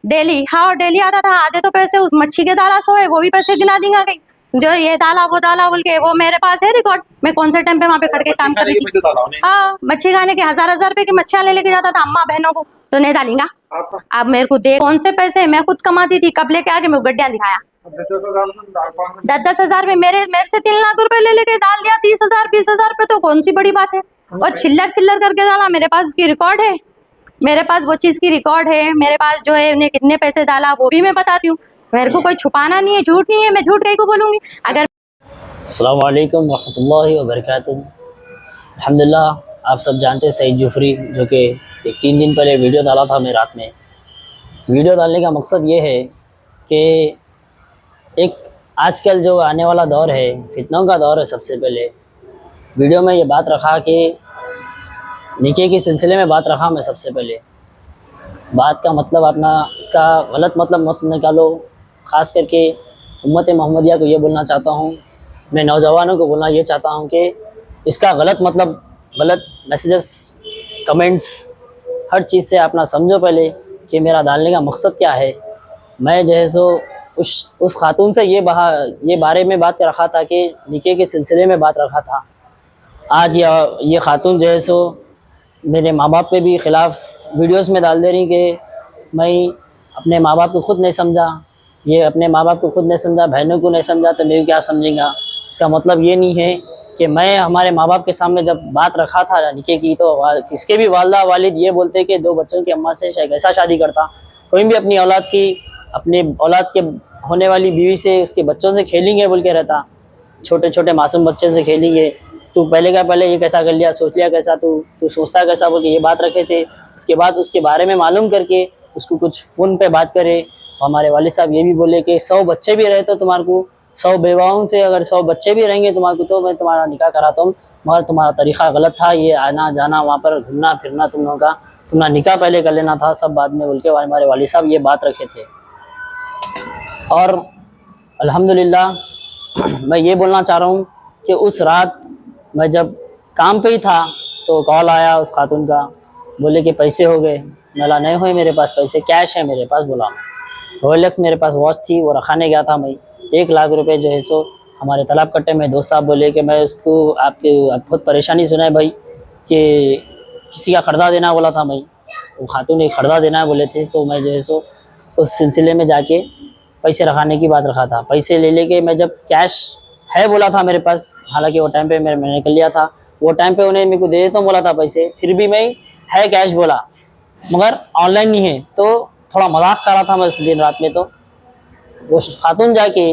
Daily, हाँ daily आता था। आधे तो पैसे उस मच्छी के दाला से वो भी पैसे गिना देंगे कहीं, जो ये दाला वो दाला बोल के, वो मेरे पास है रिकॉर्ड। मैं कौन से टाइम पे वहाँ पे खड़ के काम कर रही थी। हाँ, मच्छी खाने के हजार रुपए की मच्छियाँ ले लेके जाता था अम्मा बहनों को, तो नहीं डालेंगा। अब मेरे को दे कौन से पैसे, मैं खुद कमाती थी, कब लेके आके मैं गड्डियां दिखाया। 10-10 हजार में मेरे से 3 लाख रुपए ले लेके डाल दिया। 30,000 20,000 रुपए तो कौन सी बड़ी बात है। और चिल्लर चिल्लर करके डाला। मेरे पास उसकी रिकॉर्ड है, मेरे पास वो चीज की रिकॉर्ड है, मेरे पास जो है उन्हें कितने पैसे डाला वो भी मैं बताती हूँ। मेरे को कोई छुपाना नहीं है, झूठ नहीं है, मैं झूठ कहीं को बोलूंगी अगर। अस्सलाम वालेकुम रहमतुल्लाहि व बरकातुहू। अल्हम्दुलिल्लाह, आप सब जानते हैं सईद जुफरी, जो कि एक 3 दिन पहले वीडियो डाला था मैं रात में। वीडियो डालने का मकसद ये है कि एक आजकल जो आने वाला दौर है, फितनों का दौर है। सबसे पहले वीडियो में ये बात रखा कि निके के सिलसिले में बात रखा मैं। सबसे पहले बात का मतलब अपना, इसका गलत मतलब मत निकालो। ख़ास करके उम्मत मोहम्मदिया को ये बोलना चाहता हूँ, मैं नौजवानों को बोलना ये चाहता हूँ कि इसका गलत मतलब, गलत मैसेजेस, कमेंट्स, हर चीज़ से अपना समझो पहले कि मेरा डालने का मकसद क्या है। मैं जो है सो उस खातून से ये बारे में बात कर रखा था कि निके के सिलसिले में बात रखा था। आज ये खातून जो है सो मेरे माँ बाप पे भी ख़िलाफ़ वीडियोस में डाल दे रही कि मैं अपने माँ बाप को खुद नहीं समझा, ये अपने माँ बाप को खुद नहीं समझा, बहनों को नहीं समझा तो मैं क्या समझेंगा। इसका मतलब ये नहीं है कि मैं हमारे माँ बाप के सामने जब बात रखा था निके की, तो किसके भी वालदा वालिद ये बोलते कि 2 बच्चों की अम्मा से कैसा शादी करता। कोई भी अपनी औलाद के होने वाली बीवी से, उसके बच्चों से खेलेंगे बोल के रहता। छोटे छोटे मासूम बच्चे से खेलेंगे। तू पहले का पहले ये कैसा कर लिया, सोच लिया कैसा, तू सोचता कैसा बोल के ये बात रखे थे। उसके बाद उसके बारे में मालूम करके उसको कुछ फ़ोन पे बात करे। हमारे वालिद साहब ये भी बोले कि 100 बच्चे भी रहे तो तुम्हारे को, 100 बेवाओं से अगर 100 बच्चे भी रहेंगे तुम्हारे को, तो मैं तुम्हारा निकाह कराता हूँ, मगर तुम्हारा तरीक़ा गलत था। ये आना जाना, वहाँ पर घूमना फिरना, तुम लोगों का, तुम्हारा निकाह पहले कर लेना था, सब बाद में बोल के हमारे वालिद साहब ये बात रखे थे। और अल्हम्दुलिल्लाह मैं ये बोलना चाह रहा हूँ कि उस रात मैं जब काम पे ही था तो कॉल आया उस खातून का, बोले कि पैसे हो गए। मला नहीं हुए मेरे पास पैसे, कैश है मेरे पास। बोला रोलेक्स मेरे पास वॉच थी, वो रखाने गया था मैं। 1 लाख रुपए जो है सो हमारे तालाब कट्टे में दोस्त साहब बोले कि मैं उसको आप बहुत परेशानी सुनाए भाई कि किसी का खर्दा देना बोला था मैं। वो खातून ने खर्दा देना बोले थे, तो मैं जो है सो उस सिलसिले में जाके पैसे रखाने की बात रखा था। पैसे ले लेके मैं जब कैश है बोला था मेरे पास, हालांकि वो टाइम पे मैंने निकल लिया था। वो टाइम पे उन्हें मेरे को दे देता हूँ बोला था पैसे, फिर भी मैं है कैश बोला, मगर ऑनलाइन नहीं है। तो थोड़ा मजाक कर रहा था मैं उस दिन रात में। तो वो खातून जाके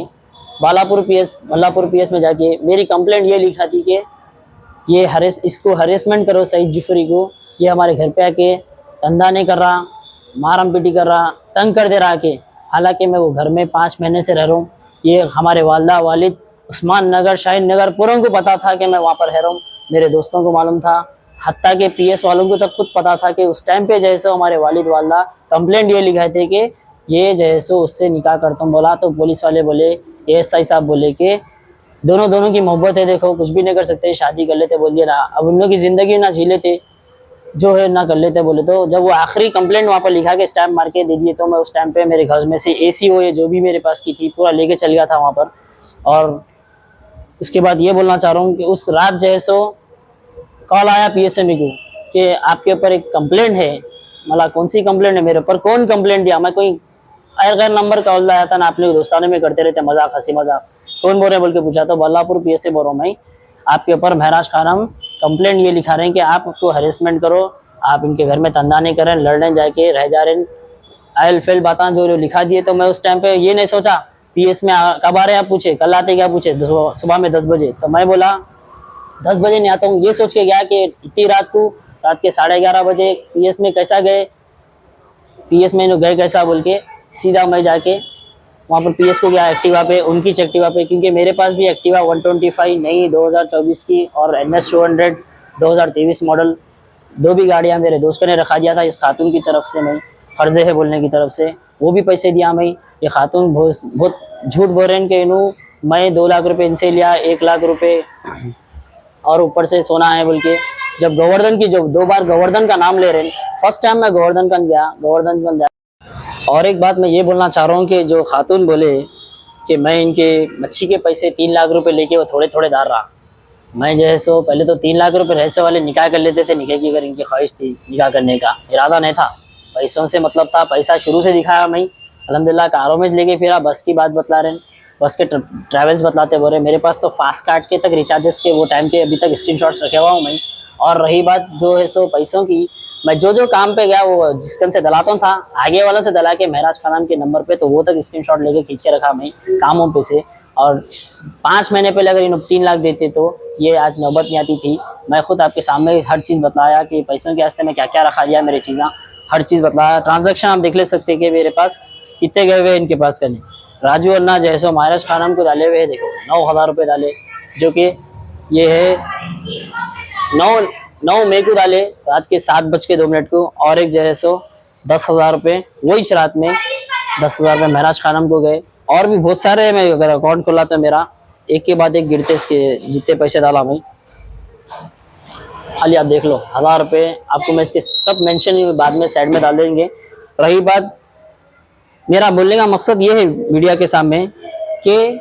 बल्लापुर पीएस में जाके मेरी कंप्लेंट ये लिखा थी कि ये इसको हरेसमेंट करो सईद जुफरी को, ये हमारे घर पे आके धंधा नहीं कर रहा, मारम पीटी कर रहा, तंग कर दे रहा के। हालांकि मैं वो घर में 5 महीने से रह रहा हूँ। ये हमारे वालदा वालिद उस्मान नगर, शाहीन नगर पूरों को पता था कि मैं वहाँ पर रह रहा हूँ। मेरे दोस्तों को मालूम था, हत्ता के पीएस वालों को तक खुद पता था कि उस टाइम पे जैसे हमारे वालिद वालदा कंप्लेंट ये लिखाए थे कि ये जैसे उससे निकाह करता हूँ बोला। तो पुलिस वाले बोले, एएसआई साहब बोले कि दोनों की मोहब्बत है, देखो कुछ भी नहीं कर सकते, शादी कर लेते बोल दिया ना। अब उन लोगों की ज़िंदगी ना जी लेते, जो है ना कर लेते बोले। तो जब वो आखिरी कंप्लेंट वहाँ पर लिखा के स्टैम्प मार के दे दिए, तो मैं उस टाइम पे मेरे घर में से एसी हो, ये जो भी मेरे पास की थी पूरा लेके चल गया था वहाँ पर। और उसके बाद ये बोलना चाह रहा हूँ कि उस रात जो है सो कॉल आया पीएसएमई को कि आपके ऊपर एक कंप्लेंट है। मतलब कौन सी कंप्लेंट है, मेरे ऊपर कौन कंप्लेंट दिया। मैं कोई गैर नंबर कॉल आया था ना, आप लोग दोस्ताने में करते रहते मजाक, हंसी मजाक, कौन बोल रहे बोल के पूछा। तो बल्लापुर पीएस से बोल रहा हूँ मैं, आपके ऊपर महराज खानम कंप्लेंट ये लिखा रहे हैं कि आप उसको हरेसमेंट करो, आप इनके घर में धंधा नहीं कर रहे, लड़ने जाके रह जा रहे, आयल फेल बातें जो लिखा दिए। तो मैं उस टाइम पे ये नहीं सोचा पीएस में कब आ रहे आप पूछे, कल आते क्या पूछे, सुबह में 10 बजे। तो मैं बोला 10 बजे नहीं आता हूँ, ये सोच के गया कि इतनी रात को, रात के 11:30 बजे पीएस में कैसा गए, पीएस में गए कैसा बोल के सीधा मैं जाके वहाँ पर पीएस को गया एक्टिवा पे, उनकी एक्टिवा पे, क्योंकि मेरे पास भी एक्टिवा 125 नई 2024 की और NS 200 2023 मॉडल, 2 भी गाड़ियाँ मेरे दोस्त ने रखा दिया था इस खातून की तरफ से। मैं फर्जे है बोलने की तरफ से वो भी पैसे दिया मैं। ये खातून बहुत झूठ बोल रहे हैं कि इन्हों मैं 2 लाख रुपए इनसे लिया, 1 लाख रुपए और ऊपर से सोना है बोल के। जब गोवर्धन की, जो 2 बार गोवर्धन का नाम ले रहे हैं, फर्स्ट टाइम मैं गोवर्धन गया, और एक बात मैं ये बोलना चाह रहा हूँ कि जो खातून बोले कि मैं इनके मच्छी के पैसे 3 लाख रुपए लेके वो थोड़े थोड़े दार रहा, मैं जो है सो पहले तो 3 लाख रुपए रहसे वाले निकाह कर लेते थे। निकाह की अगर इनकी ख्वाहिश थी, निकाह करने का इरादा नहीं था, पैसों से मतलब था, पैसा शुरू से दिखाया मैं अल्हम्दुलिल्लाह। कारों में लेके फिरा, बस की बात बतला रहे, बस के ट्रैवल्स बतलाते बोल रहे। मेरे पास तो फास्ट कार्ड के तक रिचार्जेस के वो टाइम के अभी तक स्क्रीनशॉट्स रखे हुआ हूँ मैं। और रही बात जो है सो पैसों की, मैं जो जो काम पे गया वो जिस से दलाता था, आगे वालों से दला के महराज खान के नंबर पे, तो वो तक स्क्रीनशॉट लेके खींच के रखा मैं कामों पे से। और 5 महीने पहले अगर इन 3 लाख देते तो ये आज नौबत नहीं आती थी। मैं खुद आपके सामने हर चीज़ बताया कि पैसों के वास्ते में क्या क्या रखा दिया, मेरी चीज़ें हर चीज़ बताया। ट्रांजैक्शन आप देख ले सकते हैं कि मेरे पास कितने गए हुए इनके पास करने। राजू अन्ना जैसो महाराज खान को डाले हुए देखो 9,000 रुपये डाले, जो कि ये है 9 मई को डाले रात के 7:02 को। और एक जो है सो 10,000 रुपये वही रात में 10,000 रुपये महराज खानम को गए। और भी बहुत सारे, मैं अगर अकाउंट खोला तो मेरा एक के बाद एक गिरते इसके जितने पैसे डाला मैं, खाली आप देख लो 1,000 रुपये। आपको मैं इसके सब मेंशन बाद में साइड में डाल देंगे। रही बात, मेरा बोलने का मकसद ये है मीडिया के सामने कि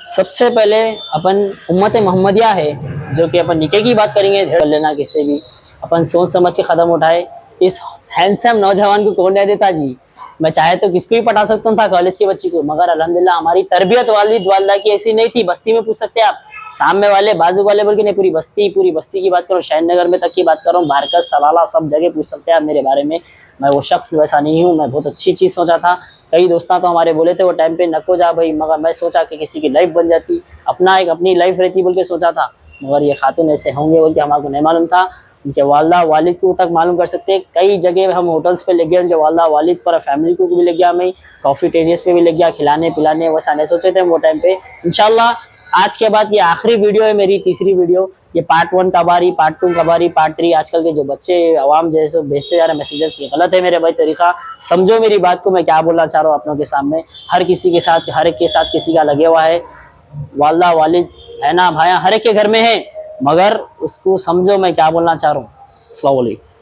सबसे पहले अपन उम्मत मोहम्मदिया है, जो कि अपन निके की बात करेंगे, कर लेना किससे भी, अपन सोच समझ के कदम उठाए। इस हैंडसम नौजवान को कौन नहीं देता जी, मैं चाहे तो किसको भी पढ़ा सकता था, कॉलेज की बच्ची को, मगर अल्हम्दुलिल्लाह हमारी तरबियत वालिद वालदा की ऐसी नहीं थी। बस्ती में पूछ सकते हैं आप, सामने वाले बाजू वाले बोल के नहीं, पूरी बस्ती की बात करो, शहर नगर में तक की बात करो, बारकस सलाला सब जगह पूछ सकते हैं आप मेरे बारे में। मैं वो शख्स वैसा नहीं हूँ, मैं बहुत अच्छी चीज़ सोचा था। कई दोस्ता तो हमारे बोले थे वो टाइम पे नको जा भाई, मगर मैं सोचा कि किसी की लाइफ बन जाती, अपनी लाइफ रहती बोल के सोचा था। मगर ये खातून ऐसे होंगे बोल के हमारे को नहीं मालूम था। उनके वालदा वालिद को तक मालूम कर सकते हैं। कई जगह हम होटल्स पे ले गए, उनके वालदा वालिद पर फैमिली को भी ले गया मैं, कॉफ़ी टेरियस पे भी ले गया, खिलाने पिलाने, वैसा नहीं सोचे थे वो टाइम पे। इंशाल्लाह आज के बाद ये आखिरी वीडियो है, मेरी तीसरी वीडियो। ये पार्ट 1 कब आ रही, पार्ट 2 कब आ रही, पार्ट 3। आजकल के जो बच्चे अवाम जैसे भेजते जा रहे मैसेजेस, ये गलत है मेरे भाई तरीका। समझो मेरी बात को, मैं क्या बोलना चाह रहा हूँ आप लोगों के सामने। हर किसी के साथ, हर एक के साथ किसी का लगे हुआ है, वालदा वालिद है ना, भाया हर एक के घर में है, मगर उसको समझो मैं क्या बोलना चाह रहा हूँ। अस्सलाम वालेकुम।